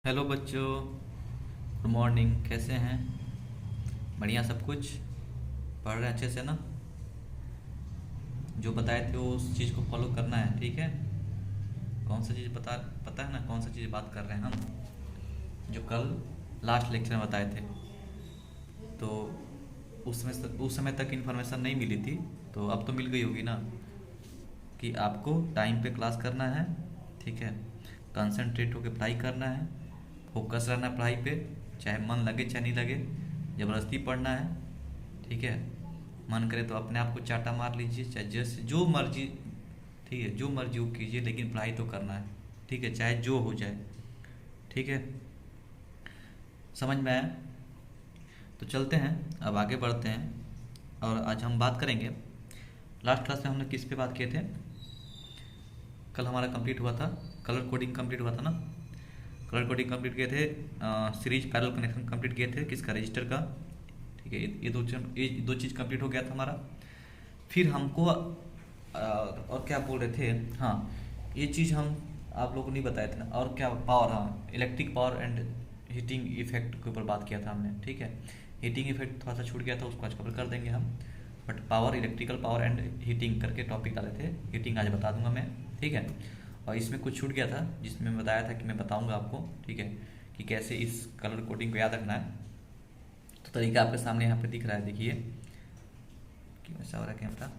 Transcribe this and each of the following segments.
Hello बच्चों, good morning. कैसे हैं? बढ़िया सब कुछ? पढ़ रहे हैं अच्छे से ना? जो बताए थे वो उस चीज़ को फॉलो करना है, ठीक है? कौन सा चीज़ पता है ना कौन सा चीज़ बात कर रहे हैं हम? जो कल लास्ट लेक्चर में बताए थे। तो उस समय तक इन्फॉर्मेशन नहीं मिली थी, तो अब तो मिल गई होगी ना कि आपको टाइम पे क्लास करना है, ठीक है? कंसंट्रेट होकर पढ़ाई करना है, फोकस रहना है पढ़ाई पे, चाहे मन लगे चाहे नहीं लगे, ज़बरदस्ती पढ़ना है, ठीक है? मन करे तो अपने आप को चाटा मार लीजिए, चाहे जैसे जो मर्जी, ठीक है, जो मर्जी वो कीजिए, लेकिन पढ़ाई तो करना है, ठीक है, चाहे जो हो जाए, ठीक है? समझ में आया? तो चलते हैं, अब आगे बढ़ते हैं। और आज हम बात करेंगे, लास्ट क्लास में हमने किस पे बात किए थे? कल हमारा कंप्लीट हुआ था, कलर कोडिंग कंप्लीट हुआ था ना? कलर कोडिंग कंप्लीट किए थे, सीरीज पैरेलल कनेक्शन कंप्लीट किए थे, किसका? रजिस्टर का, ठीक है? ये दो चीज़ कंप्लीट हो गया था हमारा। फिर हमको और क्या बोल रहे थे, हाँ, ये चीज़ हम आप लोगों को नहीं बताए थे ना। और क्या? पावर, हाँ, electric power and heating effect के ऊपर बात किया था हमने, ठीक है? हीटिंग इफेक्ट थोड़ा सा छूट गया था, उसको आज कवर कर देंगे हम। But power, electrical power and heating करके टॉपिक डाले थे, हीटिंग आज बता दूंगा मैं, ठीक है? और इसमें कुछ छूट गया था जिसमें मैं बताया था कि मैं बताऊंगा आपको, ठीक है, कि कैसे इस कलर कोडिंग को याद रखना है। तो तरीका आपके सामने यहाँ पे दिख रहा है, देखिए। क्यों ऐसा हो रहा है कैमरा?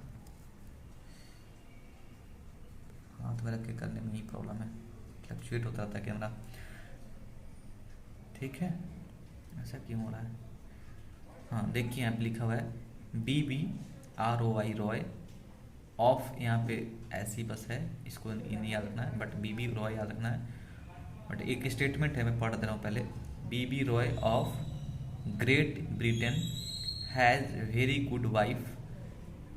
हाथ में रख के करने में ही प्रॉब्लम है, फ्लक्चुएट होता रहता है कैमरा, ठीक है? ऐसा क्यों हो रहा है? हाँ, देखिए यहाँ पे लिखा हुआ है BBROI रॉय ऑफ, यहाँ पे ऐसी बस है, इसको नहीं याद रखना है, बट BB रॉय याद रखना है। बट एक स्टेटमेंट है, मैं पढ़ दे रहा हूँ पहले। BB Roy of great Britain has very good wife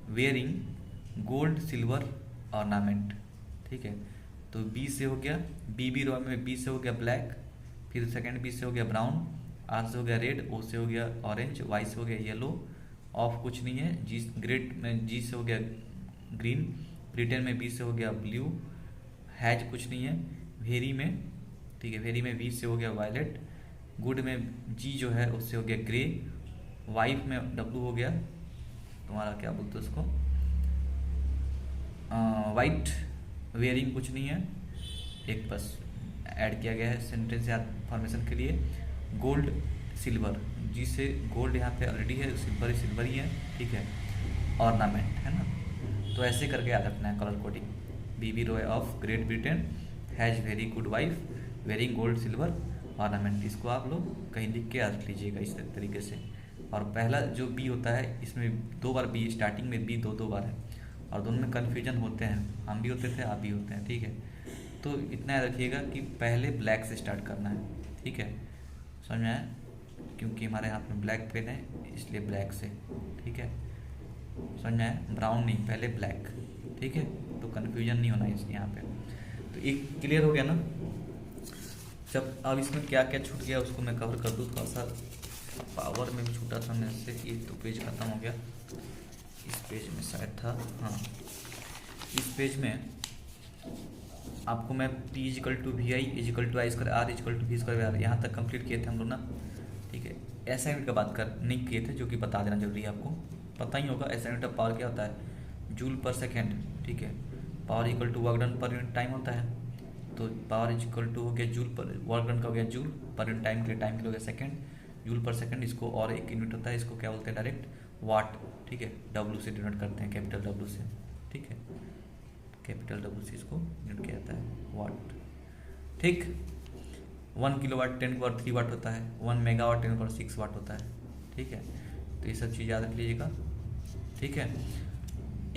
wearing gold silver ornament, ठीक है? तो बी से हो गया, BB रॉय में बी से हो गया ब्लैक, फिर सेकंड बी से हो गया ब्राउन, आर से हो गया रेड, ओ से हो गया ऑरेंज, वाई से हो गया येलो, ऑफ कुछ नहीं है, जी ग्रेट में जी से हो गया ग्रीन, ब्रिटेन में बी से हो गया ब्लू, हैज कुछ नहीं है, वेरी में, ठीक है, वेरी में वी से हो गया वायलेट, गुड में जी जो है उससे हो गया ग्रे, वाइफ में डब्लू हो गया तुम्हारा, क्या बोलते हैं उसको, वाइट, वेयरिंग कुछ नहीं है, एक बस ऐड किया गया है सेंटेंस या फॉर्मेशन के लिए। गोल्ड सिल्वर, जी से गोल्ड यहाँ पे ऑलरेडी है, सिल्वर ही सिल्वर ही है, ठीक है? ऑर्नामेंट है ना? तो ऐसे करके याद रखना है colour coding. BB Roy of great Britain has very good wife wearing gold silver ornament, इसको आप लोग कहीं लिख के याद रख लीजिएगा इस तरीके से। और पहला जो बी होता है, इसमें दो बार बी, स्टार्टिंग में बी दो दो बार है, और दोनों में कन्फ्यूजन होते हैं, हम भी होते थे, आप भी होते हैं, ठीक है? तो इतना याद रखिएगा कि पहले ब्लैक से स्टार्ट करना है, ठीक है? समझ में आया? क्योंकि हमारे हाथ में ब्लैक पेन है, इसलिए ब्लैक से, ठीक है? समझ में आया? ब्राउन नहीं, पहले ब्लैक, ठीक है? तो कन्फ्यूजन नहीं होना इस यहाँ पे। तो एक क्लियर हो गया ना? जब अब इसमें क्या क्या छूट गया उसको मैं कवर कर दूँ थोड़ा सा। पावर में भी छूटा था मेरे से, ये तो पेज ख़त्म हो गया, इस पेज में शायद था, हाँ, इस पेज में आपको मैं P is equal to V I is equal to I square R is equal to V square R यहाँ तक कंप्लीट किए थे हम लोग ना, ठीक है? ऐसा यूनिट का बात कर नहीं किए थे, जो कि बता देना जरूरी है, आपको पता ही होगा ऐसा यूनिट ऑफ पावर क्या होता है, जूल पर सेकेंड, ठीक है? Power equal to work done per unit time होता है, तो पावर इक्वल टू हो गया जूल पर, वर्क डन का हो गया जूल पर यूनिट टाइम के लिए, टाइम के लिए हो गया सेकेंड, जूल पर सेकेंड। इसको और एक यूनिट होता है, इसको क्या बोलते हैं? डायरेक्ट वाट, ठीक है? W से डिनोट करते हैं, कैपिटल W से, ठीक है? कैपिटल W से इसको यूनिट किया जाता है वाट, ठीक? 1 किलोवाट 10 की पावर 3 वाट होता है, 1 मेगावाट 10 की पावर 6 वाट होता है, ठीक है? तो ये सब चीज़ याद रख लीजिएगा, ठीक है?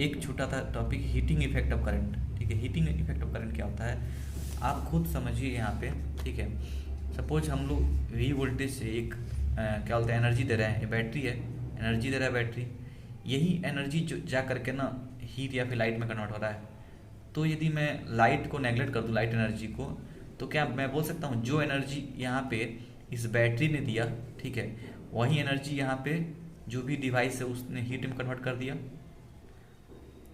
एक छोटा था topic, heating effect of current, ठीक है? हीटिंग इफेक्ट ऑफ करंट क्या होता है आप खुद समझिए यहाँ पे, ठीक है? सपोज हम लोग वी वोल्टेज से एक क्या बोलते हैं एनर्जी दे रहे हैं, ये बैटरी है, एनर्जी दे रहा है बैटरी, यही एनर्जी जो जा करके ना हीट या फिर लाइट में कन्वर्ट हो रहा है। तो यदि मैं लाइट को नेगलेक्ट कर दूँ, लाइट एनर्जी को, तो क्या मैं बोल सकता हूँ जो एनर्जी यहाँ पे इस बैटरी ने दिया, ठीक है, वही एनर्जी यहाँ पे जो भी डिवाइस है उसने हीट में कन्वर्ट कर दिया?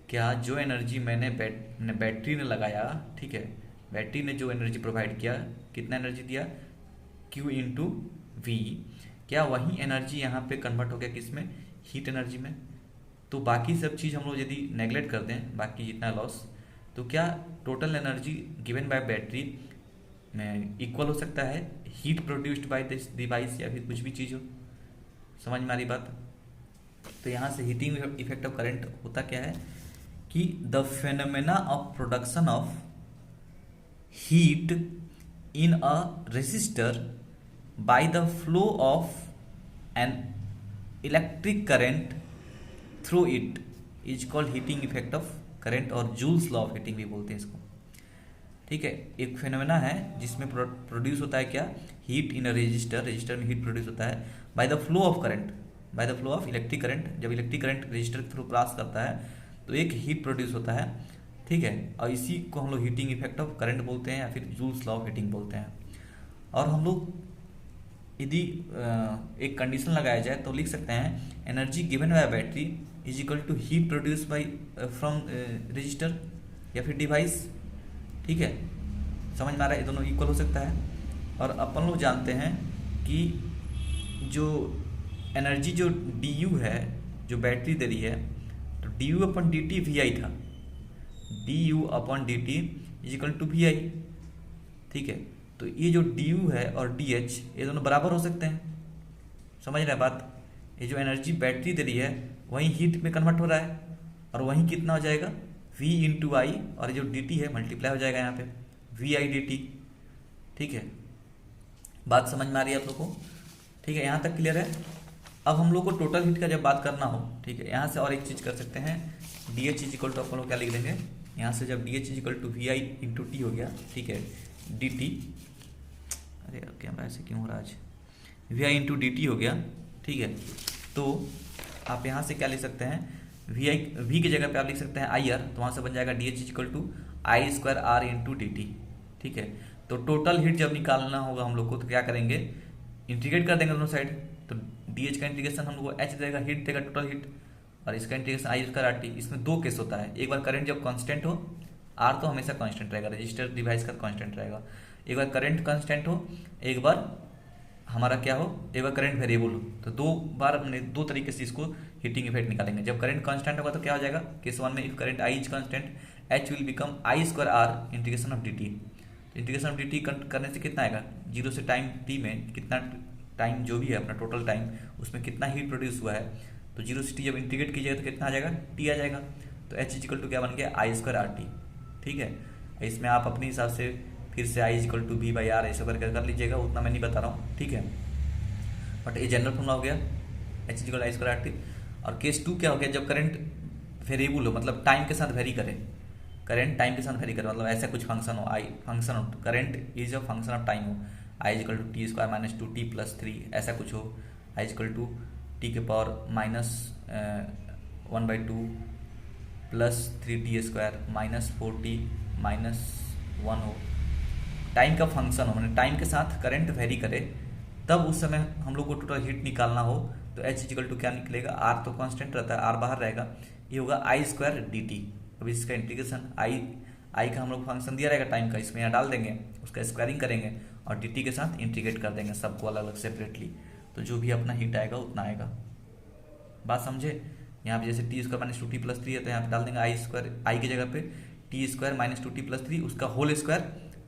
क्या जो एनर्जी मैंने बैटरी ने लगाया, ठीक है, बैटरी ने जो एनर्जी प्रोवाइड किया, कितना एनर्जी दिया? Q इंटू वी, क्या वही एनर्जी यहाँ पे कन्वर्ट हो गया किसमें, हीट एनर्जी में। तो बाकी सब चीज़ हम लोग यदि नेगलेक्ट कर दें, बाकी जितना लॉस, तो क्या total energy given by battery में इक्वल हो सकता है heat produced by this device, या फिर कुछ भी चीज़ हो। समझ में आ रही बात। तो यहाँ से हीटिंग इफेक्ट ऑफ करंट होता क्या है कि the phenomena of production of heat in a resistor by the flow of an electric current through it is called heating effect of current, और जूल्स लॉ ऑफ हीटिंग भी बोलते हैं इसको। ठीक है, एक फेनोमेना है जिसमें प्रोड्यूस होता है क्या, heat in a resistor, register में हीट प्रोड्यूस होता है by the flow of current, by the flow of electric current. जब इलेक्ट्रिक करंट रजिस्टर के थ्रू पास करता है तो एक हीट प्रोड्यूस होता है। ठीक है, और इसी को हम लोग हीटिंग इफेक्ट ऑफ करंट बोलते हैं, या फिर जूल्स लॉ ऑफ हीटिंग बोलते हैं। और हम लोग यदि एक कंडीशन लगाया जाए तो लिख सकते हैं energy given by battery is equal to heat produce by from register या फिर डिवाइस। ठीक है, समझ में आ रहा है, ये दोनों इक्वल हो सकता है। और अपन लोग जानते हैं कि जो एनर्जी जो डी यू है, जो बैटरी दे रही है, तो D U upon D T V I था, D U upon D T is equal to V I. ठीक है, तो ये जो डी यू है और डी एच, ये दोनों बराबर हो सकते हैं। समझ रहे बात। ये जो एनर्जी बैटरी दे रही है वहीं हीट में कन्वर्ट हो रहा है, और वहीं कितना हो जाएगा, V इंटू आई, और जो डी टी है मल्टीप्लाई हो जाएगा यहाँ पे वी आई डी टी। ठीक है, बात समझ में आ रही है आप लोग को। ठीक है, यहाँ तक क्लियर है। अब हम लोग को टोटल हीट का जब बात करना हो, ठीक है, यहाँ से और एक चीज़ कर सकते हैं, D H is equal to अपन लोग क्या लिख देंगे यहाँ से, जब D H is equal to V I into T हो गया, ठीक है, डी टी, अरे कैमरा ऐसे क्यों हो रहा है आज, V I into D T हो गया। ठीक है, तो आप यहाँ से क्या लिख सकते हैं, वी आई, वी की जगह पे आप लिख सकते हैं आई आर, तो वहाँ से बन जाएगा D H is equal to I square R into D T. ठीक है, तो टोटल हीट जब निकालना होगा हम लोग को तो क्या करेंगे, इंटीग्रेट कर देंगे दोनों साइड। तो डी एच का इंटीग्रेशन हम लोग को एच देगा, हीट देगा टोटल हीट, और इसका इंटीग्रेशन आई स्क्वायर आर टी। इसमें दो केस होता है, एक बार करंट जब कांस्टेंट हो, आर तो हमेशा कांस्टेंट रहेगा, रजिस्टर डिवाइस का कांस्टेंट रहेगा। एक बार करंट कांस्टेंट हो, एक बार हमारा क्या हो, एक बार करंट वेरिएबल हो। तो दो बार हमने दो तरीके से इसको हीटिंग इफेक्ट निकालेंगे। जब करंट कांस्टेंट होगा तो क्या हो जाएगा, केस वन में if current I is constant, H will become I square R integration of D T. Integration of D T करने से कितना आएगा, जीरो से टाइम टी में कितना टाइम जो भी है अपना टोटल टाइम, उसमें कितना हीट प्रोड्यूस हुआ है, तो जीरो से टी जब इंटीग्रेट कीजिएगा तो कितना आ जाएगा, टी आ जाएगा। तो एच इजिकल टू क्या बन गया, आई स्क्वायर आर टी। ठीक है, इसमें आप अपने हिसाब से फिर से I is equal to B by R ऐसे करके कर लीजिएगा, उतना मैं नहीं बता रहा हूँ। ठीक है, बट ये जनरल फॉर्मूला हो गया, एच इजिकल आई स्क्वायर आर टी। और केस टू क्या हो गया, जब करंट वेरिएबल हो, मतलब टाइम के साथ वेरी करे, करंट टाइम के साथ वेरी करे, मतलब ऐसा कुछ फंक्शन हो, I function of current is a function of time हो, I is equal to T square minus two T plus three, ऐसा कुछ हो, आई इजिकल टू टी के power minus 1/2 plus 3t square minus 4t minus 1 हो, time का function हो, मैंने time के साथ करंट वेरी करे, तब उस समय हम लोग को टोटल हीट निकालना हो तो एच इजिकल टू क्या निकलेगा, आर तो कांस्टेंट रहता है, आर बाहर रहेगा, ये होगा आई स्क्वायर डी टी। अब इसका इंटीग्रेशन आई का हम लोग फंक्शन दिया रहेगा टाइम का, इसमें यहाँ डाल देंगे, उसका स्क्वायरिंग करेंगे और डी टी के साथ इंटीग्रेट कर देंगे सबको अलग अलग सेपरेटली, तो जो भी अपना हीट आएगा उतना आएगा। बात समझे। यहाँ पे जैसे T square minus two T plus three है तो यहाँ पे डाल देंगे आई स्क्वायर, आई की जगह पे T square minus two T plus three, उसका होल स्क्वायर,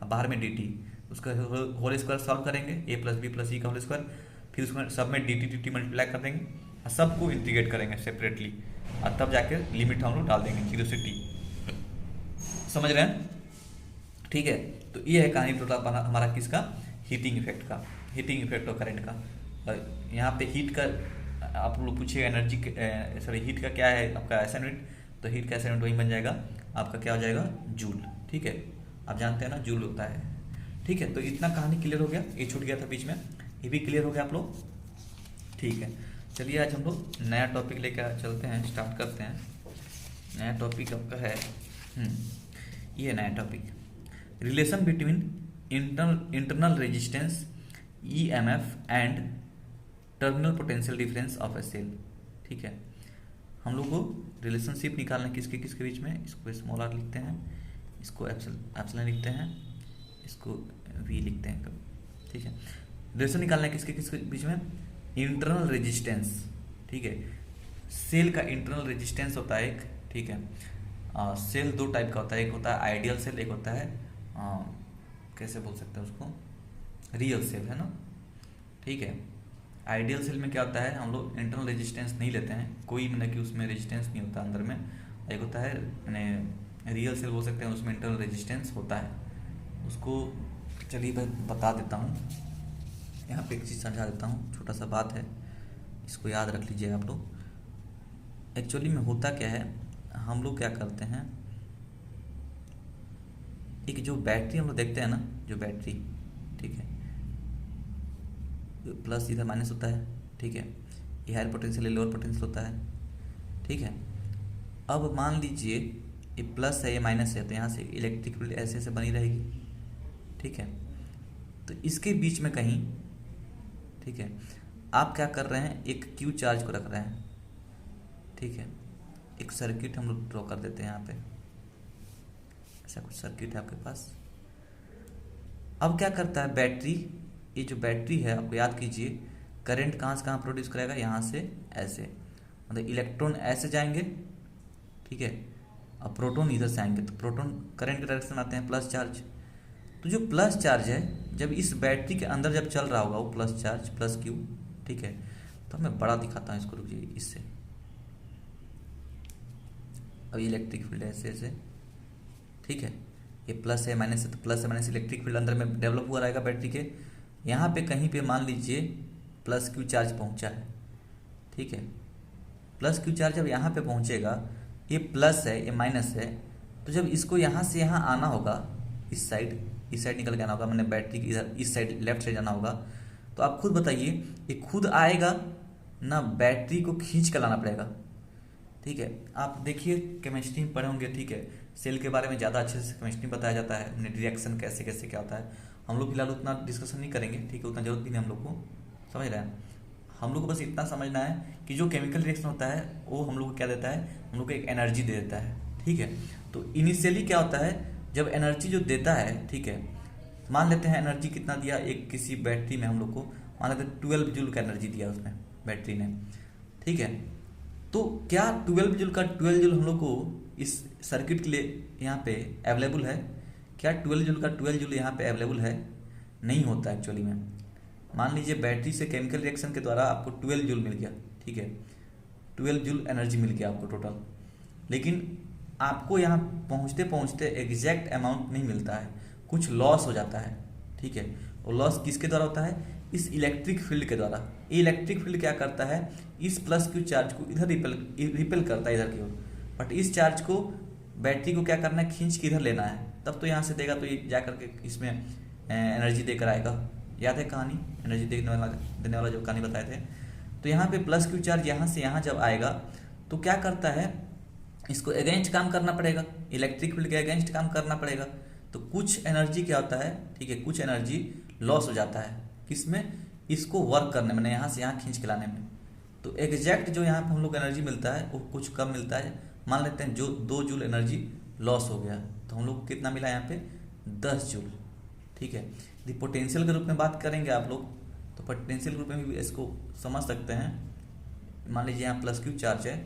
बाहर में डी टी, उसका होल स्क्वायर सॉल्व करेंगे, ए प्लस बी प्लस सी का होल स्क्वायर, फिर उसमें सब में डी टी मल्टीप्लाई कर देंगे और सबको इंटीग्रेट करेंगे सेपरेटली, और तब जाके लिमिट हम लोग डाल देंगे 0 से टी। समझ रहे हैं। ठीक है, तो ये है कहानी टोटल हमारा किसका, हीटिंग इफेक्ट का, हीटिंग इफेक्ट और करंट का। और यहाँ पे हीट का आप लोग पूछिएगा एनर्जी सॉरी हीट का क्या है आपका ऐसा यूनिट, तो हीट का ऐसा यूनिट वही बन जाएगा आपका, क्या हो जाएगा, जूल। ठीक है, आप जानते हैं ना जूल होता है। ठीक है, तो इतना कहानी क्लियर हो गया, ये छूट गया था बीच में, ये भी क्लियर हो गया आप लोग। ठीक है, चलिए आज हम लोग नया टॉपिक लेकर चलते हैं, स्टार्ट करते हैं। नया टॉपिक आपका है ये नया topic, relation between internal resistance EMF and terminal potential difference of a cell. ठीक है, हम लोग को रिलेशनशिप निकालना किसके किसके बीच में, इसको स्मॉल आर लिखते हैं, इसको एप्सिलॉन लिखते हैं, इसको V लिखते हैं कभी। ठीक है, रिलेशन निकालना है किसके किसके बीच में, इंटरनल रेजिस्टेंस, ठीक है। सेल का इंटरनल रेजिस्टेंस होता है एक, ठीक है। सेल दो टाइप का होता है, एक होता है आइडियल सेल, एक होता है कैसे बोल सकते हैं उसको, रियल सेल, है ना, ठीक है। आइडियल सेल में क्या होता है, हम लोग इंटरनल रेजिस्टेंस नहीं लेते हैं, कोई मतलब कि उसमें रेजिस्टेंस नहीं होता अंदर में। एक होता है मैंने रियल सेल बोल सकते हैं, उसमें इंटरनल रेजिस्टेंस होता है। उसको चलिए मैं बता देता हूँ, यहाँ पे एक चीज़ समझा देता हूँ, छोटा सा बात है, इसको याद रख लीजिए आप लोग। एक्चुअली में होता क्या है, हम लोग क्या करते हैं, एक जो बैटरी हम लोग देखते हैं ना, जो बैटरी, ठीक है, प्लस इधर माइनस होता है, ठीक है, ये हायर पोटेंशियल है, लोअर पोटेंशियल होता है, ठीक है। अब मान लीजिए ये प्लस है, ये माइनस है, तो यहाँ से इलेक्ट्रिक फील्ड ऐसे ऐसे बनी रहेगी, ठीक है। तो इसके बीच में कहीं, ठीक है, आप क्या कर रहे हैं, एक क्यू चार्ज को रख रहे हैं, ठीक है। एक सर्किट हम लोग ड्रॉ कर देते हैं यहाँ पे, ऐसा कुछ सर्किट है आपके पास। अब क्या करता है बैटरी, ये जो बैटरी है आपको याद कीजिए, करंट कहाँ से कहाँ प्रोड्यूस करेगा, यहाँ से ऐसे, मतलब इलेक्ट्रॉन ऐसे जाएंगे, ठीक है, और प्रोटॉन इधर से आएंगे, तो प्रोटॉन करंट के डायरेक्शन आते हैं प्लस चार्ज। तो जो प्लस चार्ज है, जब इस बैटरी के अंदर जब चल रहा होगा वो प्लस चार्ज, प्लस क्यू, ठीक है। तो मैं बड़ा दिखाता हूँ इसको, रुकिए, इससे। अब इलेक्ट्रिक फील्ड ऐसे ऐसे, ठीक है, ये प्लस है माइनस है, तो प्लस है माइनस इलेक्ट्रिक फील्ड अंदर में डेवलप हुआ रहेगा बैटरी के। यहाँ पे कहीं पे मान लीजिए प्लस क्यू चार्ज पहुँचा है, ठीक है। प्लस क्यू चार्ज जब यहाँ पे पहुँचेगा, ये प्लस है ये माइनस है, तो जब इसको यहाँ से यहाँ आना होगा, इस साइड निकल के आना होगा, मैंने बैटरी की इधर इस साइड लेफ्ट साइड जाना होगा, तो आप खुद बताइए ये खुद आएगा ना, बैटरी को खींच कर लाना पड़ेगा, ठीक है। आप देखिए केमिस्ट्री में पढ़े होंगे, ठीक है, सेल के बारे में ज़्यादा अच्छे से केमिस्ट्री बताया जाता है, हमने रिएक्शन कैसे कैसे क्या होता है, हम लोग फिलहाल उतना डिस्कशन नहीं करेंगे, ठीक है, उतना जरूरत भी नहीं हम लोग को, समझ रहे हैं। हम लोग को बस इतना समझना है कि जो केमिकल रिएक्शन होता है वो हम लोग को क्या देता है, हम लोग को एक एनर्जी दे देता है, ठीक है। तो इनिशियली क्या होता है, जब एनर्जी जो देता है, ठीक है, मान लेते हैं एनर्जी कितना दिया, एक किसी बैटरी में हम लोग को मान लेते हैं 12 जूल का एनर्जी दिया उसमें बैटरी ने, ठीक है। तो क्या 12 जूल का 12 जूल हम लोग को इस सर्किट के लिए यहाँ पे अवेलेबल है, क्या 12 जूल का 12 जूल यहाँ पे अवेलेबल है, नहीं होता एक्चुअली में। मान लीजिए बैटरी से केमिकल रिएक्शन के द्वारा आपको 12 जूल मिल गया, ठीक है, 12 जूल एनर्जी मिल गया आपको टोटल, लेकिन आपको यहाँ पहुँचते पहुँचते एग्जैक्ट अमाउंट नहीं मिलता है, कुछ लॉस हो जाता है, ठीक है। और लॉस किसके द्वारा होता है, इस इलेक्ट्रिक फील्ड के द्वारा। ये इलेक्ट्रिक फील्ड क्या करता है, इस प्लस क्यू चार्ज को इधर रिपेल करता है इधर की ओर, बट इस चार्ज को बैटरी को क्या करना है, खींच के इधर लेना है, तब तो यहाँ से देगा, तो ये जा करके इसमें एनर्जी देकर आएगा। याद है कहानी, एनर्जी देने वाला जो कहानी बताए थे। तो यहाँ पे प्लस क्यू चार्ज यहाँ से यहाँ जब आएगा, तो क्या करता है, इसको अगेंस्ट काम करना पड़ेगा, इलेक्ट्रिक फील्ड के अगेंस्ट काम करना पड़ेगा। तो कुछ एनर्जी क्या होता है, ठीक है, कुछ एनर्जी लॉस हो जाता है, किसमें, इसको वर्क करने में, यहाँ से यहाँ खींच के लाने में। तो एग्जैक्ट जो यहाँ पे हम लोग एनर्जी मिलता है वो कुछ कम मिलता है, मान लेते हैं जो 2 जूल एनर्जी लॉस हो गया, तो हम लोग को कितना मिला यहाँ पे 10 जूल, ठीक है। यदि पोटेंशियल के रूप में बात करेंगे आप लोग, तो पोटेंशियल के रूप में भी इसको समझ सकते हैं। मान लीजिए यहाँ प्लस क्यू चार्ज है,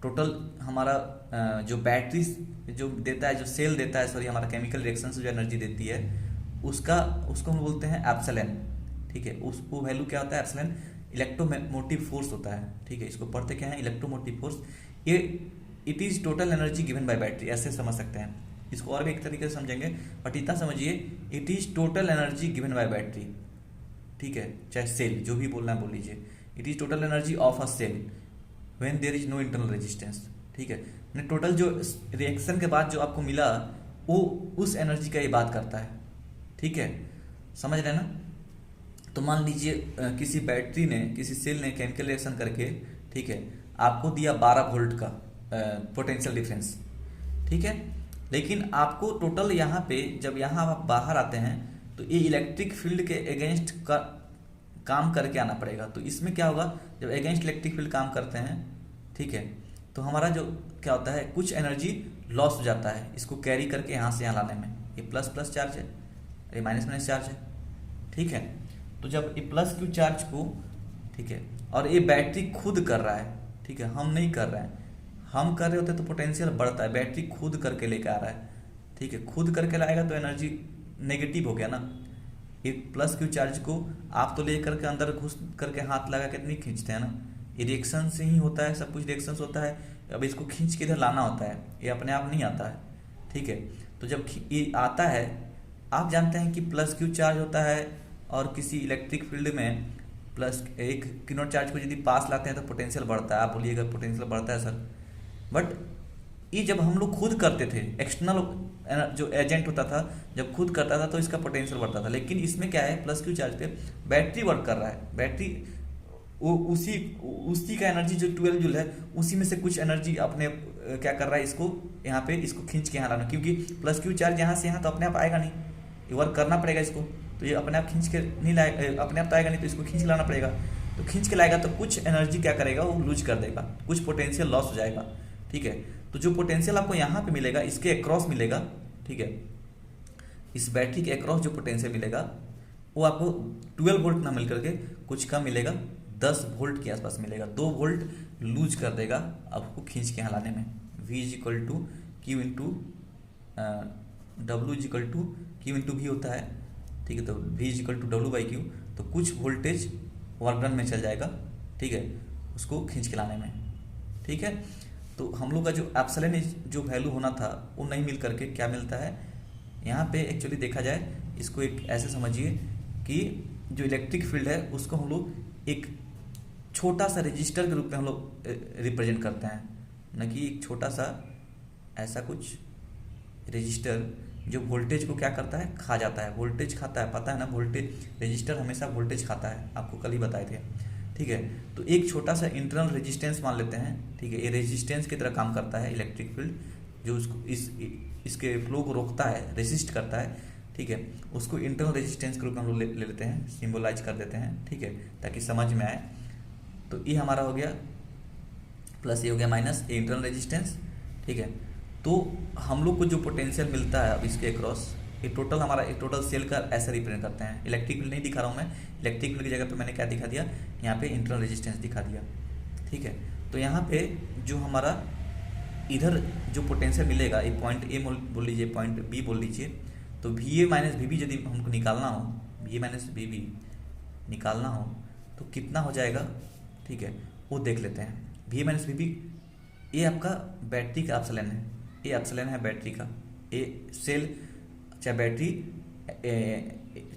टोटल हमारा जो बैटरी जो देता है, जो सेल देता है, सॉरी हमारा केमिकल रिएक्शन से जो एनर्जी देती है, उसको हम बोलते हैं एप्सिलॉन, ठीक है। उसको वैल्यू क्या होता है, एप्सिलॉन इलेक्ट्रोमोटिव फोर्स होता है, ठीक है। इसको पढ़ते क्या है, इलेक्ट्रोमोटिव फोर्स। ये it is total energy given by battery, ऐसे समझ सकते हैं इसको, और भी एक तरीके से समझेंगे, बट इतना समझिए it is total energy given by battery, ठीक है, चाहे सेल जो भी बोलना है बोल लीजिए। It is total energy of a cell when there is no internal resistance, ठीक है। टोटल जो रिएक्शन के बाद जो आपको मिला वो उस एनर्जी का ये बात करता है, ठीक है, समझ रहे हैं ना। तो मान लीजिए किसी बैटरी ने, किसी सेल ने केमिकल रिएक्शन करके, ठीक है, आपको दिया 12 वोल्ट का पोटेंशियल डिफरेंस, ठीक है। लेकिन आपको टोटल यहाँ पे जब यहाँ आप बाहर आते हैं तो ये इलेक्ट्रिक फील्ड के अगेंस्ट का काम करके आना पड़ेगा। तो इसमें क्या होगा, जब अगेंस्ट इलेक्ट्रिक फील्ड काम करते हैं, ठीक है, तो हमारा जो क्या होता है, कुछ एनर्जी लॉस हो जाता है, इसको कैरी करके यहाँ से यहाँ लाने में। ये प्लस प्लस चार्ज है, ये माइनस माइनस चार्ज है, ठीक है। तो जब ये प्लस क्यू चार्ज को, ठीक है, और ये बैटरी खुद कर रहा है, ठीक है, हम नहीं कर रहे हैं, हम कर रहे होते तो पोटेंशियल बढ़ता है, बैटरी खुद करके लेके आ रहा है, ठीक है, खुद करके लाएगा तो एनर्जी नेगेटिव हो गया ना। ये प्लस क्यू चार्ज को आप तो ले करके अंदर घुस करके हाथ लगा के नहीं खींचते हैं ना, ये रिएक्शन से ही होता है, सब कुछ रिएक्शन से होता है। अब इसको खींच के इधर लाना होता है, ये अपने आप नहीं आता है, ठीक है। तो जब ये आता है, आप जानते हैं कि प्लस क्यू चार्ज होता है और किसी इलेक्ट्रिक फील्ड में प्लस एक किनोट चार्ज को यदि पास लाते हैं तो पोटेंशियल बढ़ता है। आप बोलिएगा पोटेंशियल बढ़ता है सर, बट ये जब हम लोग खुद करते थे, एक्सटर्नल जो एजेंट होता था जब खुद करता था तो इसका पोटेंशियल बढ़ता था। लेकिन इसमें क्या है, प्लस क्यू चार्ज पे बैटरी वर्क कर रहा है, बैटरी वो उसी का एनर्जी जो 12 जूल है उसी में से कुछ एनर्जी अपने क्या कर रहा है, इसको यहाँ पे इसको खींच के यहाँ लाना, क्योंकि प्लस क्यू चार्ज यहाँ से यहाँ तो अपने आप आएगा नहीं, ये वर्क करना पड़ेगा इसको, तो ये अपने आप खींच के नहीं लाएगा, अपने आप तो आएगा नहीं, तो इसको खींच के लाना पड़ेगा। तो खींच के लाएगा तो कुछ एनर्जी क्या करेगा, वो लूज कर देगा, कुछ पोटेंशियल लॉस हो जाएगा, ठीक है। तो जो पोटेंशियल आपको यहाँ पे मिलेगा इसके अक्रॉस मिलेगा, ठीक है, इस बैटरी के अक्रॉस जो पोटेंशियल मिलेगा वो आपको 12 वोल्ट ना मिल करके कुछ कम मिलेगा, 10 वोल्ट के आसपास मिलेगा। 2 वोल्ट लूज कर देगा आपको खींच के यहाँ लाने में। V is equal to Q into W is equal to Q into भी होता है, ठीक है। तो V is equal to W by Q, तो कुछ वोल्टेज वर्क डन में चल जाएगा, ठीक है, उसको खींच के लाने में, ठीक है। तो हम लोग का जो एप्सिलॉन जो वैल्यू होना था वो नहीं मिल करके क्या मिलता है यहाँ पे, एक्चुअली देखा जाए इसको एक ऐसे समझिए कि जो इलेक्ट्रिक फील्ड है उसको हम लोग एक छोटा सा रजिस्टर के रूप में हम लोग रिप्रेजेंट करते हैं, न कि एक छोटा सा ऐसा कुछ रजिस्टर जो वोल्टेज को क्या करता है, खा जाता है, वोल्टेज खाता है, पता है ना, वोल्टेज रजिस्टर हमेशा वोल्टेज खाता है, आपको कल ही बताए थे, ठीक है। तो एक छोटा सा इंटरनल रेजिस्टेंस मान लेते हैं, ठीक है, ये रेजिस्टेंस की तरह काम करता है इलेक्ट्रिक फील्ड, जो उसको इसके फ्लो को रोकता है, रेसिस्ट करता है, ठीक है, उसको इंटरनल रेजिस्टेंस के रूप में हम लोग ले लेते हैं, सिंबलाइज कर देते हैं, ठीक है, ताकि समझ में आए। तो ये हमारा हो गया प्लस, ये हो गया माइनस, ये इंटरनल रेजिस्टेंस, ठीक है। तो हम लोग को जो पोटेंशियल मिलता है अब इसके अक्रॉस, ये टोटल हमारा एक टोटल सेल का ऐसा रिप्रेजेंट करते हैं। इलेक्ट्रिक फील्ड नहीं दिखा रहा हूँ मैं, इलेक्ट्रिक फील्ड की जगह पे मैंने क्या दिखा दिया, यहाँ पे इंटरनल रेजिस्टेंस दिखा दिया, ठीक है। तो यहाँ पे जो हमारा इधर जो पोटेंशियल मिलेगा, एक पॉइंट ए बोल लीजिए, पॉइंट बी बोल लीजिए, तो V A minus V B यदि हमको निकालना हो, V A minus V B निकालना हो तो कितना हो जाएगा, ठीक है, वो देख लेते हैं। V A minus V B, ये आपका बैटरी का एप्सिलॉन है, ये एप्सिलॉन है बैटरी का, ये सेल चाहे बैटरी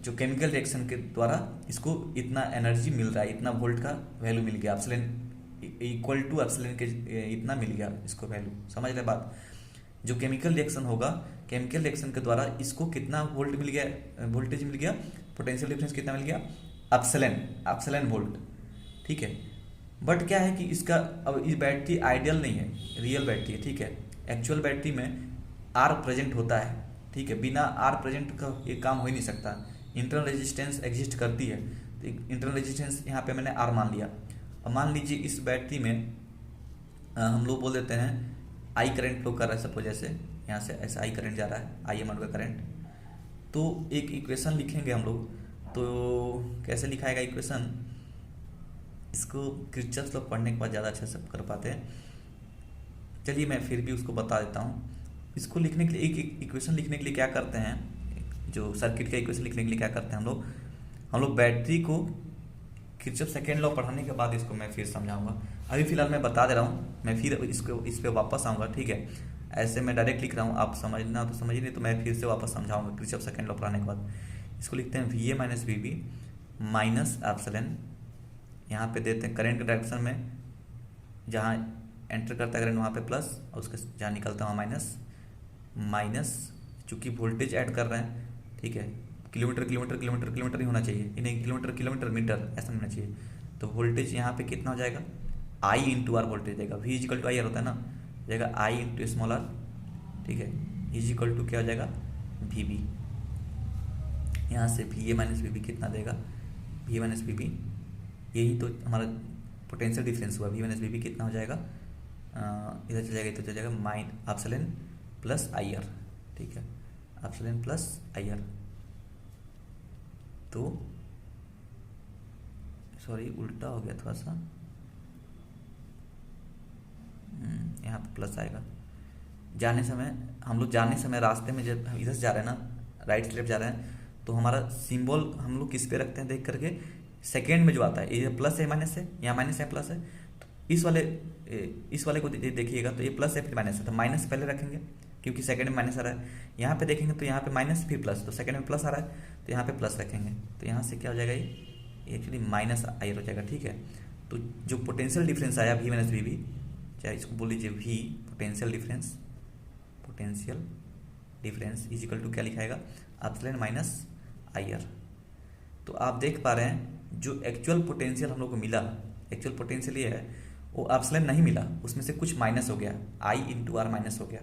जो केमिकल रिएक्शन के द्वारा इसको इतना एनर्जी मिल रहा है, इतना वोल्ट का वैल्यू मिल गया, एप्सिलॉन इक्वल टू एप्सिलॉन के इतना मिल गया इसको वैल्यू, समझ रहे बात। जो केमिकल रिएक्शन होगा, केमिकल रिएक्शन के द्वारा इसको कितना वोल्ट मिल गया, वोल्टेज मिल गया, पोटेंशियल डिफरेंस कितना मिल गया, एप्सिलॉन वोल्ट, ठीक है। बट क्या है कि इसका अब इस बैटरी आइडियल नहीं है, रियल बैटरी है, ठीक है। एक्चुअल बैटरी में आर प्रेजेंट होता है, ठीक है, बिना आर प्रेजेंट का ये काम हो ही नहीं सकता। इंटरनल रेजिस्टेंस एग्जिस्ट करती है, तो इंटरनल रेजिस्टेंस यहाँ पे मैंने आर मान लिया। अब मान लीजिए इस बैटरी में हम लोग बोल देते हैं आई करंट फ्लो कर रहा है, सपोज जैसे यहाँ से ऐसा आई करंट जा रहा है, आई अमाउंट का करंट। तो एक इक्वेशन लिखेंगे हम लोग, तो कैसे लिखाएगा इक्वेशन, इसको किरचॉफ लॉ पढ़ने के बाद ज़्यादा अच्छे से कर पाते हैं। चलिए मैं फिर भी उसको बता देता हूँ। इसको लिखने के लिए, एक इक्वेशन लिखने के लिए क्या करते हैं, जो सर्किट का इक्वेशन लिखने के लिए क्या करते हैं हम लोग बैटरी को किरचॉफ सेकेंड लॉ पढ़ाने के बाद इसको मैं फिर समझाऊंगा। अभी फिलहाल मैं बता दे रहा हूँ, मैं फिर इस पर वापस आऊँगा, ठीक है। ऐसे मैं डायरेक्ट लिख रहा हूँ, आप समझना तो समझिए, नहीं तो मैं फिर से वापस समझाऊंगा किरचॉफ सेकेंड लॉ पढ़ाने के बाद। इसको लिखते हैं V A minus V B minus epsilon, यहाँ पे देते हैं करंट के डायरेक्शन में, जहाँ एंटर करता है करंट वहाँ पे प्लस, और उसके जहाँ निकलता है वहाँ माइनस, माइनस चूँकि वोल्टेज ऐड कर रहे हैं, ठीक है, किलोमीटर किलोमीटर किलोमीटर किलोमीटर ही होना चाहिए, इन्हें किलोमीटर किलोमीटर मीटर ऐसा होना चाहिए। तो वोल्टेज यहाँ पे कितना हो जाएगा, आई इंटू आर वोल्टेज देगा, V is equal to I R होता है ना, जाएगा आई इंटू स्मॉल आर, ठीक है, इजिकल टू क्या हो जाएगा, वी बी। यहाँ से V A minus V B कितना देगा, V A minus V B, यही तो हमारा पोटेंशियल डिफरेंस हुआ, वी माइनस वी बी कितना हो जाएगा, इधर चल जाएगा, इधर चल जाएगा, minus epsilon plus I R, ठीक है, एप्सिलॉन प्लस आई आर। तो सॉरी उल्टा हो गया थोड़ा सा, यहाँ पे प्लस आएगा। जाने समय हम लोग जाने समय रास्ते में जब हम इधर से जा रहे हैं ना, राइट से लेफ्ट जा रहे हैं, तो हमारा सिंबल हम लोग किस पे रखते हैं देख करके, सेकेंड में जो आता है, ये प्लस है माइनस है, यहाँ माइनस है प्लस है, तो इस वाले को देखिएगा तो ये प्लस है फिर माइनस है, तो माइनस पहले रखेंगे क्योंकि सेकंड में माइनस आ रहा है। यहाँ पे देखेंगे तो यहाँ पे माइनस फिर प्लस, तो सेकंड में प्लस आ रहा है तो यहाँ पे प्लस रखेंगे, तो यहाँ से क्या हो जाएगा, ये एक्चुअली माइनस आई हो जाएगा। ठीक है, तो जो पोटेंशियल डिफरेंस आया वी माइनस वी, चाहे इसको बोल लीजिए V potential difference is equal to क्या लिखाएगा, एप्सिलॉन माइनस आई आर। तो आप देख पा रहे हैं जो एक्चुअल पोटेंशियल हम लोग को मिला, एक्चुअल पोटेंशियल ये है, वो एप्सिलॉन नहीं मिला, उसमें से कुछ माइनस हो गया, आई इंटू आर माइनस हो गया।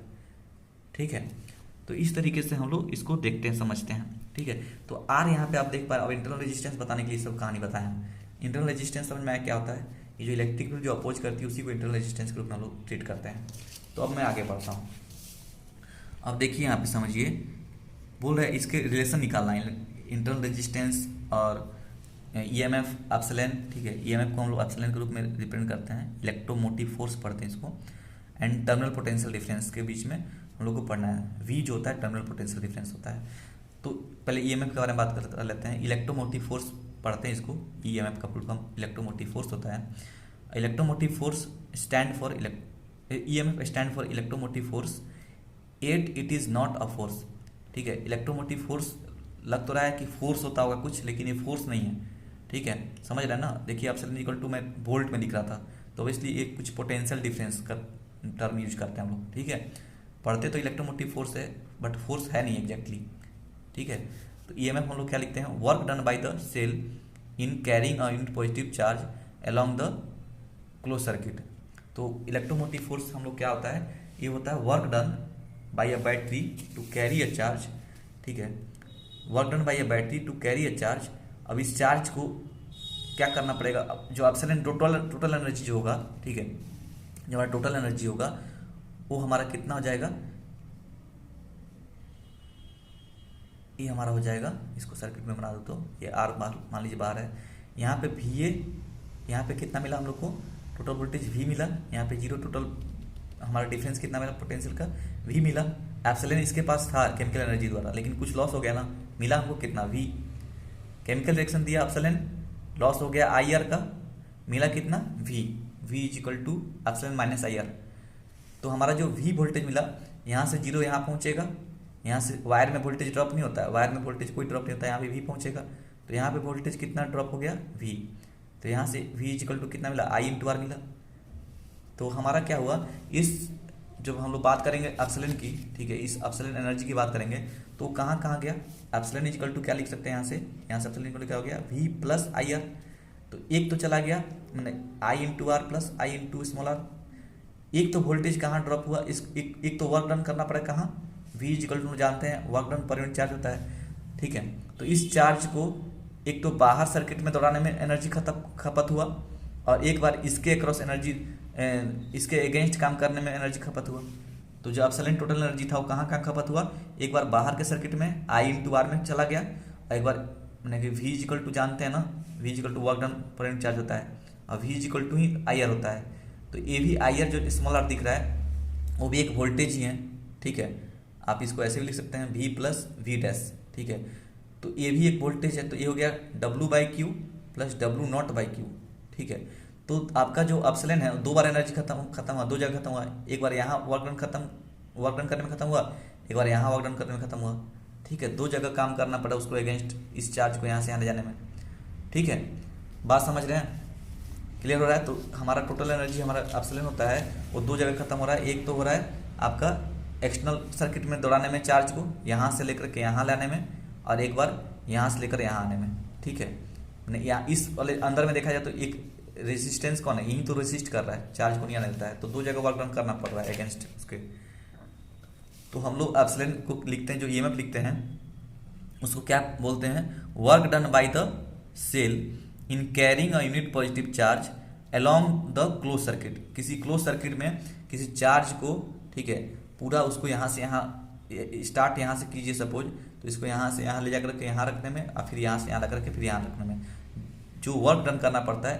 ठीक है, तो इस तरीके से हम लोग इसको देखते हैं, समझते हैं। ठीक है, तो आर यहाँ पे आप देख पा रहे हैं। अब इंटरनल रेजिस्टेंस बताने के लिए सब कहानी बताया हैं। इंटरनल रेजिस्टेंस समझ में आया क्या होता है, ये जो इलेक्ट्रिक फील्ड जो अपोज करती है उसी को इंटरनल रेजिस्टेंस के रूप में हम लोग ट्रीट करते हैं। तो अब मैं आगे बढ़ता हूँ। अब देखिए यहाँ पे समझिए, बोल रहे इसके रिलेशन निकालना है, इंटरनल रेजिस्टेंस और ईएमएफ एप्सिलॉन। ठीक है, ईएमएफ को हम लोग एप्सिलॉन के रूप में रिप्रेजेंट करते हैं, इलेक्ट्रोमोटिव फोर्स पढ़ते हैं इसको, एंड टर्मिनल पोटेंशियल डिफरेंस के बीच में हम लोग को पढ़ना है। वी जो होता है टर्मिनल पोटेंशियल डिफरेंस होता है। तो पहले ईएमएफ के बारे में बात कर लेते हैं। इलेक्ट्रोमोटिव फोर्स पढ़ते हैं इसको, ईएमएफ का फुल फॉर्म इलेक्ट्रोमोटिव फोर्स होता है। Electromotive force stand for EMF stand for electromotive force at it is not a force. ठीक है, इलेक्ट्रोमोटिव फोर्स लग तो रहा है कि फोर्स होता होगा कुछ, लेकिन ये फोर्स नहीं है। ठीक है, समझ रहे हैं ना। देखिए एप्सिलॉन इक्वल टू मैं वोल्ट में दिख रहा था, तो इसलिए एक कुछ पोटेंशियल डिफरेंस का टर्म यूज करते हैं हम लोग। ठीक है, पढ़ते तो इलेक्ट्रोमोटिव फोर्स है बट फोर्स है नहीं एग्जैक्टली। ठीक है, तो ईएमएफ हम लोग क्या लिखते हैं, work done by the cell in carrying a unit positive charge along the close circuit. तो इलेक्ट्रोमोटिव फोर्स हम लोग क्या होता है, ये होता है work done by a battery to carry a charge. ठीक है, work done by a battery to carry a charge. अब इस चार्ज को क्या करना पड़ेगा, जो एप्सिलॉन टोटल एनर्जी जो होगा, ठीक है, जो हमारा टोटल एनर्जी होगा वो हमारा कितना हो जाएगा, ये हमारा हो जाएगा, इसको सर्किट में बना दो तो ये आर मान लीजिए बाहर है, यहाँ पे वी ए, यहाँ पे कितना मिला हम लोग को, टोटल वोल्टेज वी मिला, यहाँ पे जीरो, टोटल हमारा डिफरेंस कितना मिला पोटेंशियल का, वी मिला। एप्सिलॉन इसके पास था केमिकल एनर्जी द्वारा, लेकिन कुछ लॉस हो गया ना, मिला हमको कितना, वी। केमिकल रिएक्शन दिया एप्सिलॉन, लॉस हो गया आई आर का, मिला कितना, V. V is equal to epsilon minus I R. तो हमारा जो वी वोल्टेज मिला, यहाँ से जीरो यहाँ पहुँचेगा, यहाँ से वायर में वोल्टेज ड्रॉप नहीं होता है, वायर में वोल्टेज कोई ड्रॉप नहीं होता है, यहाँ पे वी पहुँचेगा, तो यहाँ पे वोल्टेज कितना ड्रॉप हो गया, वी। तो यहाँ से वी इज इक्वल टू कितना मिला, आई इंटू आर मिला। तो हमारा क्या हुआ, इस जब हम लोग बात करेंगे एप्सिलॉन की, ठीक है, इस एप्सिलॉन एनर्जी की बात करेंगे तो कहाँ कहाँ गया, एप्सिलॉन इक्वल टू क्या लिख सकते हैं यहाँ से एप्सिलॉन इक्वल टू क्या हो गया, वी प्लस आई आर। तो एक तो चला गया मैंने I into R plus I into small R. एक तो वोल्टेज कहाँ ड्रॉप हुआ, एक तो वर्क डन करना पड़ा कहाँ, वी इक्वल टू जानते हैं work done per unit charge होता है। ठीक है, तो इस चार्ज को एक तो बाहर सर्किट में दौड़ाने में एनर्जी खपत हुआ, और एक बार इसके अक्रॉस एनर्जी, इसके अगेंस्ट काम करने में एनर्जी खपत हुआ। तो जो एप्सिलॉन टोटल एनर्जी था वो कहाँ कहाँ खपत हुआ, एक बार बाहर के सर्किट में आई इंटू आर में चला गया, और एक बार मैंने कि वी इक्वल टू जानते हैं ना, V equal to work done per unit charge होता है, और वी इक्वल टू ही आई आर होता है। तो ये भी आई आर जो स्मॉल आर दिख रहा है वो भी एक वोल्टेज ही है। ठीक है, आप इसको ऐसे भी लिख सकते हैं वी प्लस वी डैश। ठीक है, तो ये भी एक वोल्टेज है, तो ये हो गया W by Q plus W not by Q. ठीक है, तो आपका जो एप्सिलॉन है दो बार एनर्जी खत्म हुआ, दो जगह खत्म हुआ, एक बार यहाँ वर्क डन करने में खत्म हुआ, एक बार यहाँ वर्क डन करने में खत्म हुआ। ठीक है, दो जगह काम करना पड़ा उसको अगेंस्ट इस चार्ज को यहाँ से यहाँ ले जाने में। ठीक है, बात समझ रहे हैं, क्लियर हो रहा है। तो हमारा टोटल एनर्जी हमारा एप्सिलॉन होता है वो दो जगह खत्म हो रहा है, एक तो हो रहा है आपका एक्सटर्नल सर्किट में दौड़ाने में चार्ज को यहाँ से लेकर के यहाँ लाने में, और एक बार यहाँ से लेकर यहाँ आने में। ठीक है, यहाँ इस वाले अंदर में देखा जाए तो एक रेजिस्टेंस कौन है, यही तो रेजिस्ट कर रहा है, चार्ज को नहीं आने देता है, तो दो जगह वर्क डन करना पड़ रहा है अगेंस्ट उसके। तो हम लोग एप्सिलॉन को लिखते हैं, जो ईएमएफ लिखते हैं उसको क्या बोलते हैं, work done by the cell in carrying a unit positive charge along the close circuit. किसी क्लोज सर्किट में किसी चार्ज को, ठीक है, पूरा उसको यहाँ से यहाँ स्टार्ट यहाँ से कीजिए सपोज, तो इसको यहाँ से यहाँ ले जाकर के यहाँ रखने में, और फिर यहाँ से यहाँ ला करके फिर यहाँ रखने में, जो वर्क डन करना पड़ता है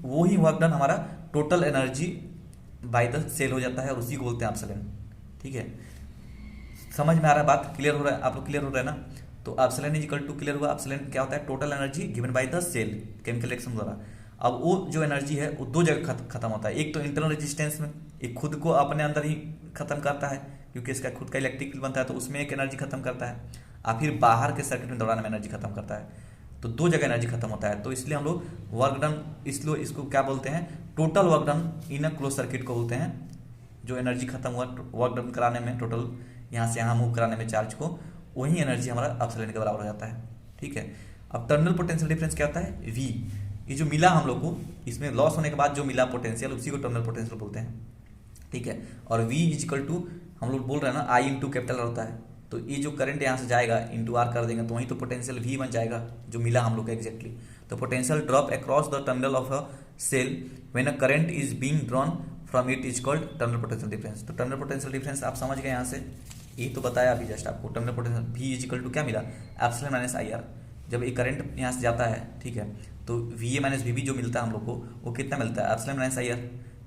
वो ही वर्क डन हमारा total energy by the cell हो जाता है और उसी को बोलते हैं एप्सिलॉन। ठीक है, समझ में आ रहा है बात, क्लियर हो रहा है, आप लोग क्लियर हो रहा है ना। तो epsilon is equal to clear हुआ, एप्सिलॉन क्या होता है, total energy given by the cell chemical reaction द्वारा। अब वो जो एनर्जी है वो दो जगह खत्म होता है, एक तो इंटरनल रेजिस्टेंस में, एक खुद को अपने अंदर ही खत्म करता है क्योंकि इसका खुद का इलेक्ट्रिक फील्ड बनता है तो उसमें एक एनर्जी खत्म करता है, और फिर बाहर के सर्किट में दौरान में एनर्जी खत्म करता है। तो दो जगह एनर्जी खत्म होता है, तो इसलिए हम लोग वर्क डन इसलिए इसको क्या बोलते हैं, total work done in a close circuit को बोलते हैं। जो एनर्जी खत्म हुआ वर्क डन कराने में, टोटल यहाँ से यहाँ मूव कराने में चार्ज को, वही एनर्जी हमारा एप्सिलॉन के बराबर हो जाता है। ठीक है, अब टर्मिनल पोटेंशियल डिफरेंस क्या होता है, वी। ये जो मिला हम लोग को, इसमें लॉस होने के बाद जो मिला पोटेंशियल, उसी को टर्मिनल पोटेंशियल बोलते हैं। ठीक है, और V इज इक्वल टू हम लोग बोल रहे हैं ना I इंटू कैपिटल R होता है, तो ये जो करंट यहाँ से जाएगा इंटू R कर देंगे तो वहीं तो पोटेंशियल V बन जाएगा जो मिला हम लोग को एग्जैक्टली। तो potential drop across the terminal of a cell when a current is being drawn from it is called terminal potential difference. तो टर्मिनल पोटेंशियल डिफरेंस आप समझ गए यहाँ से, यही तो बताया अभी जस्ट आपको। Terminal potential V is equal to क्या मिला, एप्सिलॉन माइनस IR। जब ये करंट यहाँ से जाता है, ठीक है, तो VA माइनस VB जो मिलता है हम लोग को, वो कितना मिलता है, एप्सिलॉन माइनस IR।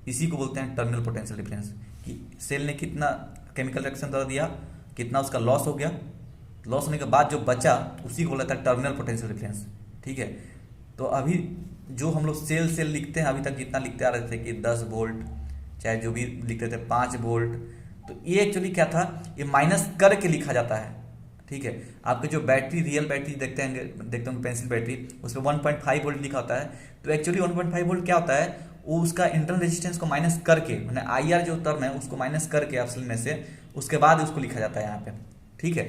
इसी को बोलते हैं टर्मिनल पोटेंशियल डिफरेंस, कि सेल ने कितना केमिकल रिएक्शन द्वारा दिया, कितना उसका लॉस हो गया, लॉस होने के बाद जो बचा उसी को बोला था टर्मिनल पोटेंशियल डिफरेंस। ठीक है, तो अभी जो हम लोग सेल लिखते हैं, अभी तक जितना लिखते आ रहे थे कि 10 वोल्ट, चाहे जो भी लिखते थे 5 वोल्ट, तो ये एक्चुअली क्या था, ये माइनस करके लिखा जाता है। ठीक है, आपके जो बैटरी, रियल बैटरी देखते होंगे पेंसिल बैटरी, उसमें 1.5 वोल्ट लिखा होता है। तो एक्चुअली 1.5 वोल्ट क्या होता है, वो उसका इंटरनल रेजिस्टेंस को माइनस करके, मैंने IR जो टर्म है उसको माइनस करके एप्सिलॉन में से, उसके बाद उसको लिखा जाता है यहाँ पे। ठीक है,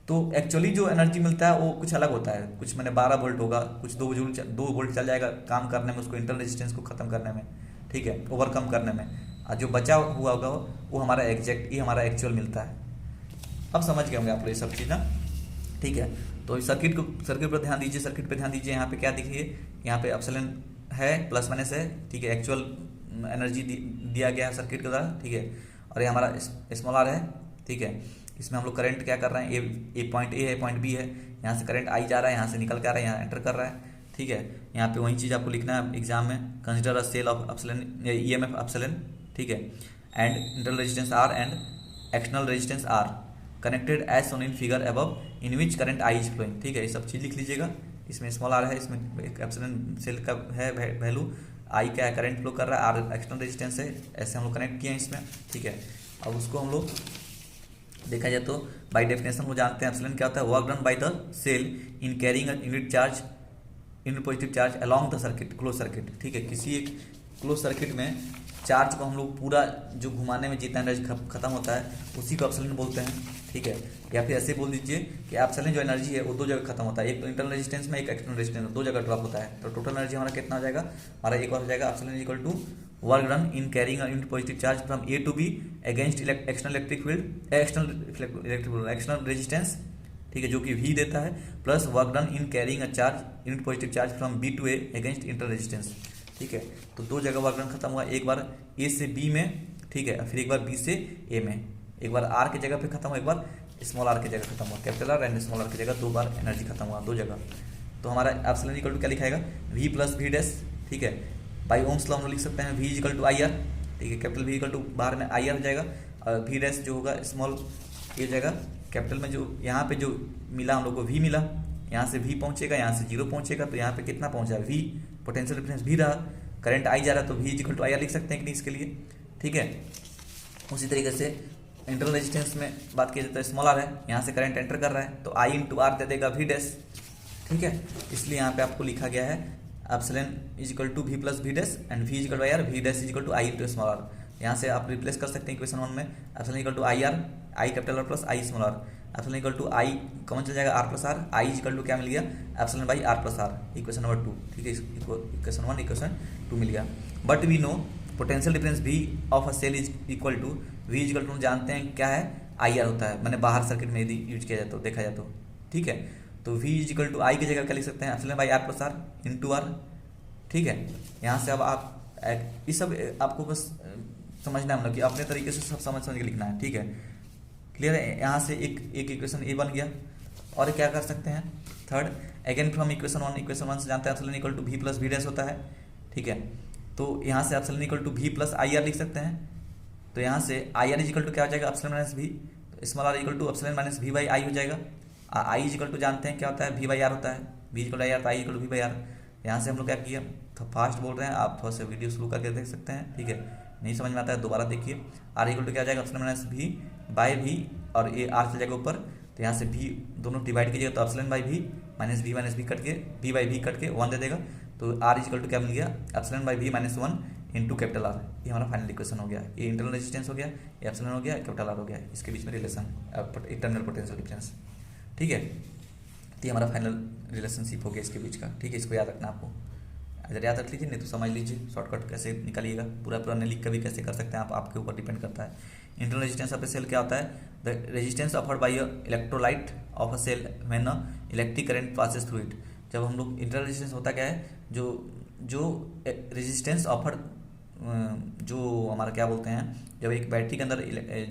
तो एक्चुअली जो एनर्जी मिलता है वो कुछ अलग होता है, कुछ मैंने 12 वोल्ट होगा, कुछ 2 वोल्ट चल जाएगा काम करने में, उसको इंटरनल रेजिस्टेंस को खत्म करने में, ठीक है, ओवरकम करने में, और जो बचा हुआ होगा वो हमारा एग्जैक्ट, ये हमारा एक्चुअल मिलता है। अब समझ गए होंगे आप लोग ये सब चीज़ ना। ठीक है, तो सर्किट पर ध्यान दीजिए, सर्किट पे ध्यान दीजिए। यहाँ पे क्या दिखिए, यहाँ पे एप्सिलॉन है, प्लस माइनस है, ठीक है, एक्चुअल एनर्जी दिया गया है सर्किट के द्वारा। ठीक है, और ये हमारा स्मॉल r है। ठीक है, इसमें हम लोग करंट क्या कर रहे हैं, ए पॉइंट A है, पॉइंट B है, यहाँ से करंट I जा रहा है, यहाँ से निकल के आ रहा है, यहाँ एंटर कर रहा है। ठीक है, यहाँ पे वही चीज़ आपको लिखना है एग्जाम में, consider a cell of epsilon, EMF epsilon, ठीक है, and internal resistance R and external resistance R connected as shown in figure above in which current I is flowing. ठीक है, ये सब चीज़ लिख लीजिएगा। इसमें स्मॉल r है, इसमें एप्सिलॉन सेल का है वैल्यू, I क्या है, करंट फ्लो कर रहा है, R एक्सटर्नल रेजिस्टेंस है, ऐसे हम लोग कनेक्ट किए हैं इसमें। ठीक है, अब उसको हम लोग देखा जाए तो बाय डेफिनेशन वो जानते हैं एप्सिलॉन क्या होता है, work done by the cell in carrying a unit charge, unit positive charge along the circuit, close circuit. ठीक है, किसी एक क्लोज सर्किट में चार्ज को हम लोग पूरा जो घुमाने में जितना एनर्जी खत्म होता है उसी को एप्सिलॉन बोलते हैं। ठीक है, या फिर ऐसे बोल दीजिए कि एप्सिलॉन जो एनर्जी है वो दो जगह खत्म होता है, एक तो इंटरनल रेजिस्टेंस में, एक एक्सटर्नल रेजिस्टेंस में, दो जगह ड्रॉप होता है। तो टोटल एनर्जी हमारा कितना हो जाएगा, हमारा एक और हो जाएगा epsilon is equal to work done in carrying a unit positive charge from A to B against external electric field, external resistance, ठीक है, जो कि V देता है, plus work done in carrying a charge unit positive charge from B to A against internal resistance. ठीक है, तो दो जगह वर्क डन खत्म हुआ, एक बार A से B में, ठीक है, फिर एक बार B से A में, एक बार R की जगह पे खत्म हुआ, एक बार स्मॉल r की जगह खत्म हुआ, capital R and small r की जगह दो बार एनर्जी खत्म हुआ, दो जगह। तो हमारा एप्सिलॉन इक्वल टू क्या लिखाएगा, V प्लस V डैश। ठीक है, बाई ओम्स लॉ हम लोग लिख सकते हैं V इक्वल टू IR। ठीक है, कैपिटल V इक्वल टू बाहर में IR हो जाएगा, और V डैश जो होगा स्मॉल ये जाएगा कैपिटल में, जो यहाँ पे जो मिला हम लोग को V मिला, यहाँ से V पहुँचेगा, यहाँ से 0 पहुँचेगा, तो यहाँ पे कितना पहुँचा है V, पोटेंशियल डिफरेंस V रहा, करंट I जा रहा है, तो V इक्वल टू IR लिख सकते हैं कि नहीं इसके लिए। ठीक है, उसी तरीके से इंटरनल रेजिस्टेंस में बात की जाए तो स्मॉल r है, यहाँ से करंट एंटर कर रहा है, तो I इंटू R दे देगा V डैश। ठीक है, इसलिए यहाँ पे आपको लिखा गया है epsilon is equal to V plus V dash and V is equal to IR, V dash is equal to I into small r। यहाँ से आप रिप्लेस कर सकते हैं इक्वेशन 1 में, epsilon equal to IR, I capital R plus I small r, epsilon equal to I common चल जाएगा R plus R, I is equal to क्या मिल गया, epsilon by R plus R, equation number 2। ठीक है, equation 1 equation 2 मिल गया। But we know potential difference V of a cell is equal to, V is equal to जानते हैं क्या है, IR होता है, मैंने बाहर सर्किट में यदि यूज किया जाए तो, देखा जाए तो। ठीक है, तो V is equal to I की जगह क्या लिख सकते हैं, epsilon by R plus R into R। ठीक है, यहाँ से अब आप ये सब आपको बस समझना है, मतलब कि अपने तरीके से सब समझ के लिखना है। ठीक है, क्लियर है। यहाँ से एक इक्वेशन A बन गया, और क्या कर सकते हैं, third again from equation one से जानते हैं epsilon equal to V plus V dash होता है, ठीक है। तो यहाँ से epsilon equal to V plus I R लिख सकते हैं। तो यहाँ से I R is equal to क्या हो जाएगा, एप्सिलॉन माइनस वी, तो small R equal to epsilon minus V by I हो जाएगा। आई इज इक्वल टू जानते हैं क्या होता है, वी बाई आर होता है, वी इक्वल आई आर, तो I equal to V by R. यहाँ से हम लोग क्या किया, तो फास्ट बोल रहे हैं, आप थोड़ा सा वीडियो शुरू करके देख सकते हैं, ठीक है। नहीं समझ में आता है दोबारा देखिए। आर इक्वल टू क्या हो जाएगा, epsilon minus V by V, और ये आर चल जाएगा ऊपर, तो यहाँ से भी दोनों डिवाइड कीजिएगा, तो epsilon by V minus V cut के वी बाई वी कट के 1 दे देगा। तो आर इज इक्वल टू क्या मिल गया, epsilon by V minus 1 into capital आर। ये हमारा फाइनल इक्वेशन हो गया। ये इंटरनल रेजिस्टेंस हो गया, ये एप्सिलॉन हो गया, कैपिटल आर हो गया, इसके बीच में रिलेशन इंटरनल पोटेंशियल डिफरेंस, ठीक है। तो ये हमारा फाइनल रिलेशनशिप हो गया इसके बीच का, ठीक है। इसको याद रखना आपको, अगर याद रख लीजिए, नहीं तो समझ लीजिए, शॉर्टकट कैसे निकालिएगा, पूरा नहीं लिख कर भी कैसे कर सकते हैं आप, आपके ऊपर डिपेंड करता है। Internal resistance of a cell क्या होता है, the resistance offered by a electrolyte of a cell when a electric current passes through it. जब हम लोग इंटरनल रेजिस्टेंस होता क्या है, जो रेजिस्टेंस ऑफर्ड, जो हमारा क्या बोलते हैं, जब एक बैटरी के अंदर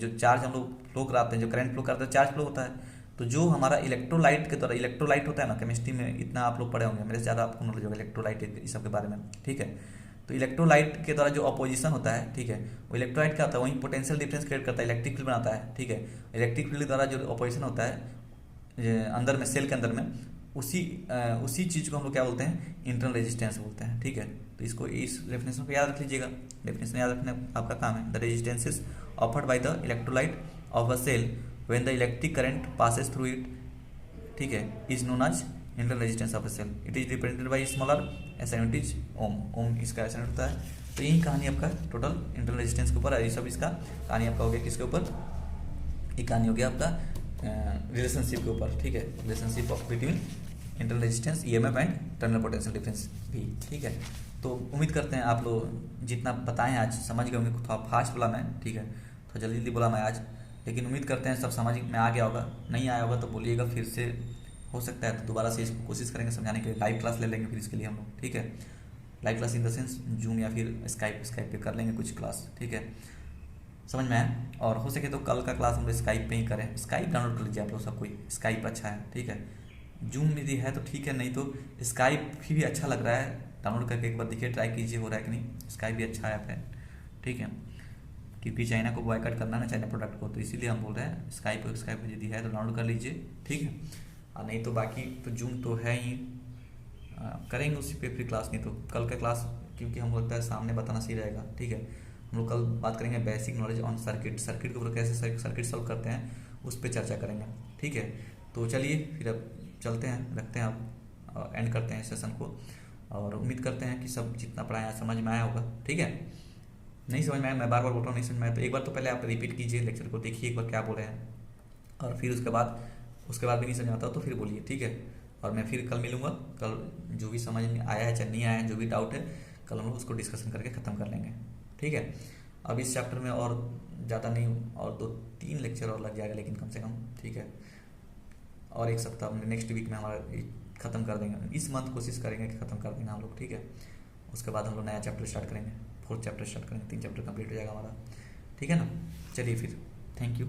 जो चार्ज हम लोग फ्लो कराते हैं, जो करंट फ्लो करते हैं, चार्ज फ्लो होता है, तो जो हमारा इलेक्ट्रोलाइट के द्वारा, इलेक्ट्रोलाइट होता है ना, केमिस्ट्री में इतना आप लोग पढ़े होंगे, मेरे से ज़्यादा आपको नॉलेज होगा इलेक्ट्रोलाइट इस सब के बारे में, ठीक है। तो इलेक्ट्रोलाइट के द्वारा जो अपोजिशन होता है, ठीक है, वो इलेक्ट्रोलाइट क्या होता है, वही पोटेंशियल डिफरेंस क्रिएट करता है, इलेक्ट्रिक फील्ड बनाता है, ठीक है। इलेक्ट्रिक फील्ड द्वारा जो अपोजिशन होता है अंदर में, सेल के अंदर में, उसी चीज़ को हम लोग क्या बोलते हैं, इंटरनल रेजिस्टेंस बोलते हैं, ठीक है। तो इसको, इस डेफिनेशन को याद रख लीजिएगा, डेफिनेशन याद रखना आपका काम है। The resistances offered by the electrolyte of a cell when the electric current passes through it, ठीक है, is known as internal resistance of a cell. It is represented by small R, ऐसा unit is ohm इसका ऐसा unit होता है। तो यही कहानी आपका टोटल इंटरनल रेजिस्टेंस के ऊपर, ये सब इसका कहानी आपका हो गया किसके ऊपर, ये कहानी हो गया आपका रिलेशनशिप के ऊपर, ठीक है, relationship of between internal resistance, EMF and terminal potential difference भी, ठीक है। तो उम्मीद करते हैं आप लोग जितना बताएं आज समझ गए होंगे। थोड़ा फास्ट बोला मैं, ठीक है, थोड़ा जल्दी बोला मैं आज, लेकिन उम्मीद करते हैं सब समझ में आ गया होगा। नहीं आया होगा तो बोलिएगा, फिर से हो सकता है तो दोबारा से इसको कोशिश करेंगे समझाने के लिए। लाइव क्लास ले लेंगे फिर इसके लिए हम लोग, ठीक है। Live class in the sense zoom या फिर स्काइप पे कर लेंगे कुछ क्लास, ठीक है। समझ में आया, और हो सके तो कल का क्लास हम लोग स्काइप पे ही करें। स्काइप डाउनलोड कर लीजिए आप लोग सब कोई, स्काइप अच्छा है, ठीक है। जूम यदि है तो ठीक है, नहीं तो स्काइप भी अच्छा लग रहा है, डाउनलोड करके एक बार देखिए, ट्राई कीजिए हो रहा है कि नहीं। स्काइप भी अच्छा ऐप है, ठीक है, क्योंकि चाइना को बॉयकॉट करना है ना, चाइना प्रोडक्ट को, तो इसीलिए हम बोल रहे हैं स्काइप यदि है तो डाउनलोड कर लीजिए, ठीक है। और नहीं तो बाकी तो जूम तो है ही, करेंगे उसी पे फिर क्लास। नहीं तो कल का क्लास, क्योंकि हमको लगता है सामने बताना सही रहेगा, ठीक है। हम लोग कल बात करेंगे बेसिक नॉलेज ऑन सर्किट के ऊपर, कैसे सर्किट सॉल्व करते हैं उस पर चर्चा करेंगे, ठीक है। तो चलिए फिर अब चलते हैं, रखते हैं, अब एंड करते हैं सेशन को, और उम्मीद करते हैं कि सब जितना पढ़ाया समझ में आया होगा, ठीक है। नहीं समझ में आया, मैं बार बार बोल रहा हूँ, नहीं समझ में आया तो एक बार तो पहले आप रिपीट कीजिए लेक्चर को, देखिए एक बार क्या बोले हैं, और फिर उसके बाद भी नहीं समझ आता तो फिर बोलिए, ठीक है। और मैं फिर कल मिलूँगा, कल जो भी समझ में आया है चाहे नहीं आया है, जो भी डाउट है, कल हम लोग उसको डिस्कशन करके ख़त्म कर लेंगे, ठीक है। अब इस चैप्टर में और ज़्यादा नहीं, और 2-3 लेक्चर और लग जाएगा, लेकिन कम से कम, ठीक है। और एक सप्ताह नेक्स्ट वीक में हमारा ख़त्म कर देंगे, इस मंथ कोशिश करेंगे कि ख़त्म कर देंगे हम लोग, ठीक है। उसके बाद हम लोग नया चैप्टर स्टार्ट करेंगे, 4th चैप्टर स्टार्ट करेंगे, 3 चैप्टर कंप्लीट हो जाएगा हमारा, ठीक है ना। चलिए फिर, थैंक यू।